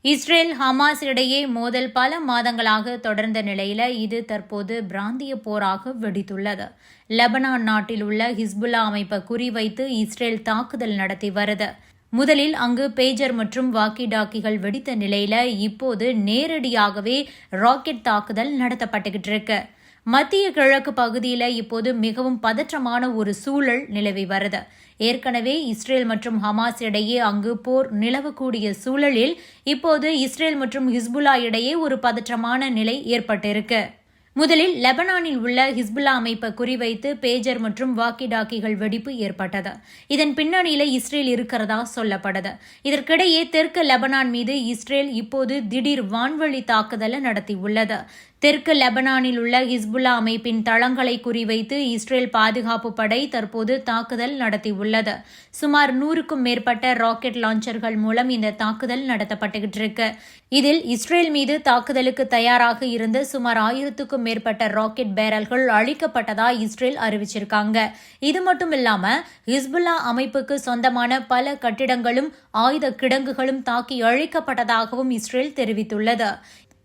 Israel Hamas இடையே மோதல் பல மாதங்களாக தொடர்ந்த நிலையில இது தற்போது பிராந்திய போராக வெடித்துள்ளது. லெபனான் நாட்டில் உள்ள ஹிஸ்புல்லா அமைப்பை குறிவைத்து இஸ்ரேல் தாக்குதல் நடத்தி வருது. முதலில் அங்கு பேஜர் மற்றும் வாக்கி டாக்கிகள் வெடித்த நிலையில இப்போது நேரடியாகவே ராக்கெட் தாக்குதல் நடத்தப்பட்டுகிட்டு இருக்கு. மத்திய கிழக்கு பகுதியில் இப்போது மிகவும் பதற்றமான ஒரு சூழல் நிலவி வருது. ஏற்கனவே இஸ்ரேல் மற்றும் ஹமாஸ் இடையே அங்கு போர் நிலவக்கூடிய சூழலில் இப்போது இஸ்ரேல் மற்றும் ஹிஸ்புல்லா இடையே ஒரு பதற்றமான நிலை ஏற்பட்டிருக்கு. முதலில் லெபனானில் உள்ள ஹிஸ்புல்லா அமைப்பை குறிவைத்து பேஜர் மற்றும் வாக்கி டாக்கிகள் வெடிப்பு ஏற்பட்டது. இதன் பின்னணியில இஸ்ரேல் இருக்கிறதா சொல்லப்படுது. இதற்கிடையே தெற்கு லெபனான் மீது இஸ்ரேல் இப்போது திடீர் வான்வழி தாக்குதலை நடத்தியுள்ளது. தெற்கு லெபனானில் உள்ள ஹிஸ்புல்லா அமைப்பின் தளங்களை குறிவைத்து இஸ்ரேல் பாதுகாப்பு படை தற்போது தாக்குதல் நடத்தியுள்ளது. சுமார் 100க்கும் மேற்பட்ட ராக்கெட் லான்ச்சர்கள் மூலம் இந்த தாக்குதல் நடத்தப்பட்டுகிட்டு இருக்கு. இதில் இஸ்ரேல் மீது தாக்குதலுக்கு தயாராக இருந்த சுமார் 1000க்கும் மேற்பட்ட ராக்கெட் பேரல்கள் அழிக்கப்பட்டதா இஸ்ரேல் அறிவிச்சிருக்காங்க. இது மட்டும் இல்லாம ஹிஸ்புல்லா அமைப்புக்கு சொந்தமான பல கட்டிடங்களும் ஆயுத கிடங்குகளும் தாக்கி அழிக்கப்பட்டதாகவும் இஸ்ரேல் தெரிவித்துள்ளது.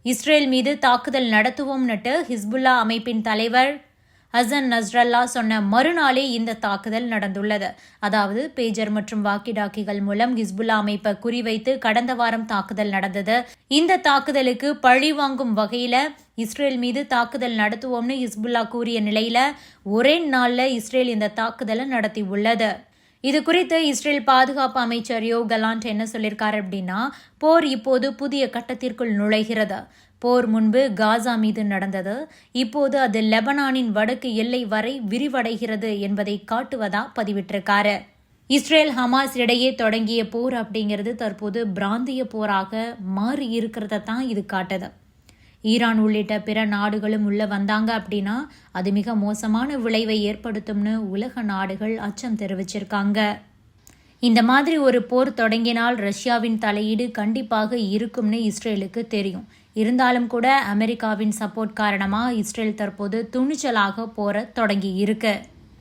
இஸ்ரேல் மீது தாக்குதல் நடத்துவோம்னுட்டு ஹிஸ்புல்லா அமைப்பின் தலைவர் ஹசன் நஸ்ரல்லா சொன்ன மறுநாளே இந்த தாக்குதல் நடந்துள்ளது. அதாவது பேஜர் மற்றும் வாக்கி டாக்கிகள் மூலம் ஹிஸ்புல்லா அமைப்பை குறிவைத்து கடந்த வாரம் தாக்குதல் நடந்தது. இந்த தாக்குதலுக்கு பழி வாங்கும் வகையில இஸ்ரேல் மீது தாக்குதல் நடத்துவோம்னு ஹிஸ்புல்லா கூறிய நிலையில ஒரே நாள்ல இஸ்ரேல் இந்த தாக்குதலை நடத்தி உள்ளது. இது குறித்து இஸ்ரேல் பாதுகாப்பு அமைச்சர் யோ கலாண்ட் என்ன சொல்லியிருக்காரு அப்படின்னா, போர் இப்போது புதிய கட்டத்திற்குள் நுழைகிறது. போர் முன்பு காசா மீது நடந்தது, இப்போது அது லெபனானின் வடக்கு எல்லை வரை விரிவடைகிறது என்பதை காட்டுவதா பதிவிட்டிருக்காரு. இஸ்ரேல் ஹமாஸ் இடையே தொடங்கிய போர் அப்படிங்கிறது தற்போது பிராந்திய போராக மாறி இருக்கிறத தான் இது காட்டுது. ஈரான் உள்ளிட்ட பிற நாடுகளும் உள்ள வந்தாங்க அப்படின்னா அது மிக மோசமான விளைவை ஏற்படுத்தும்னு உலக நாடுகள் அச்சம் தெரிவிச்சிருக்காங்க. இந்த மாதிரி ஒரு போர் தொடங்கினால் ரஷ்யாவின் தலையீடு கண்டிப்பாக இருக்கும்னு இஸ்ரேலுக்கு தெரியும். இருந்தாலும் கூட அமெரிக்காவின் சப்போர்ட் காரணமாக இஸ்ரேல் தற்போது துணிச்சலாக போரை தொடங்கி இருக்கு.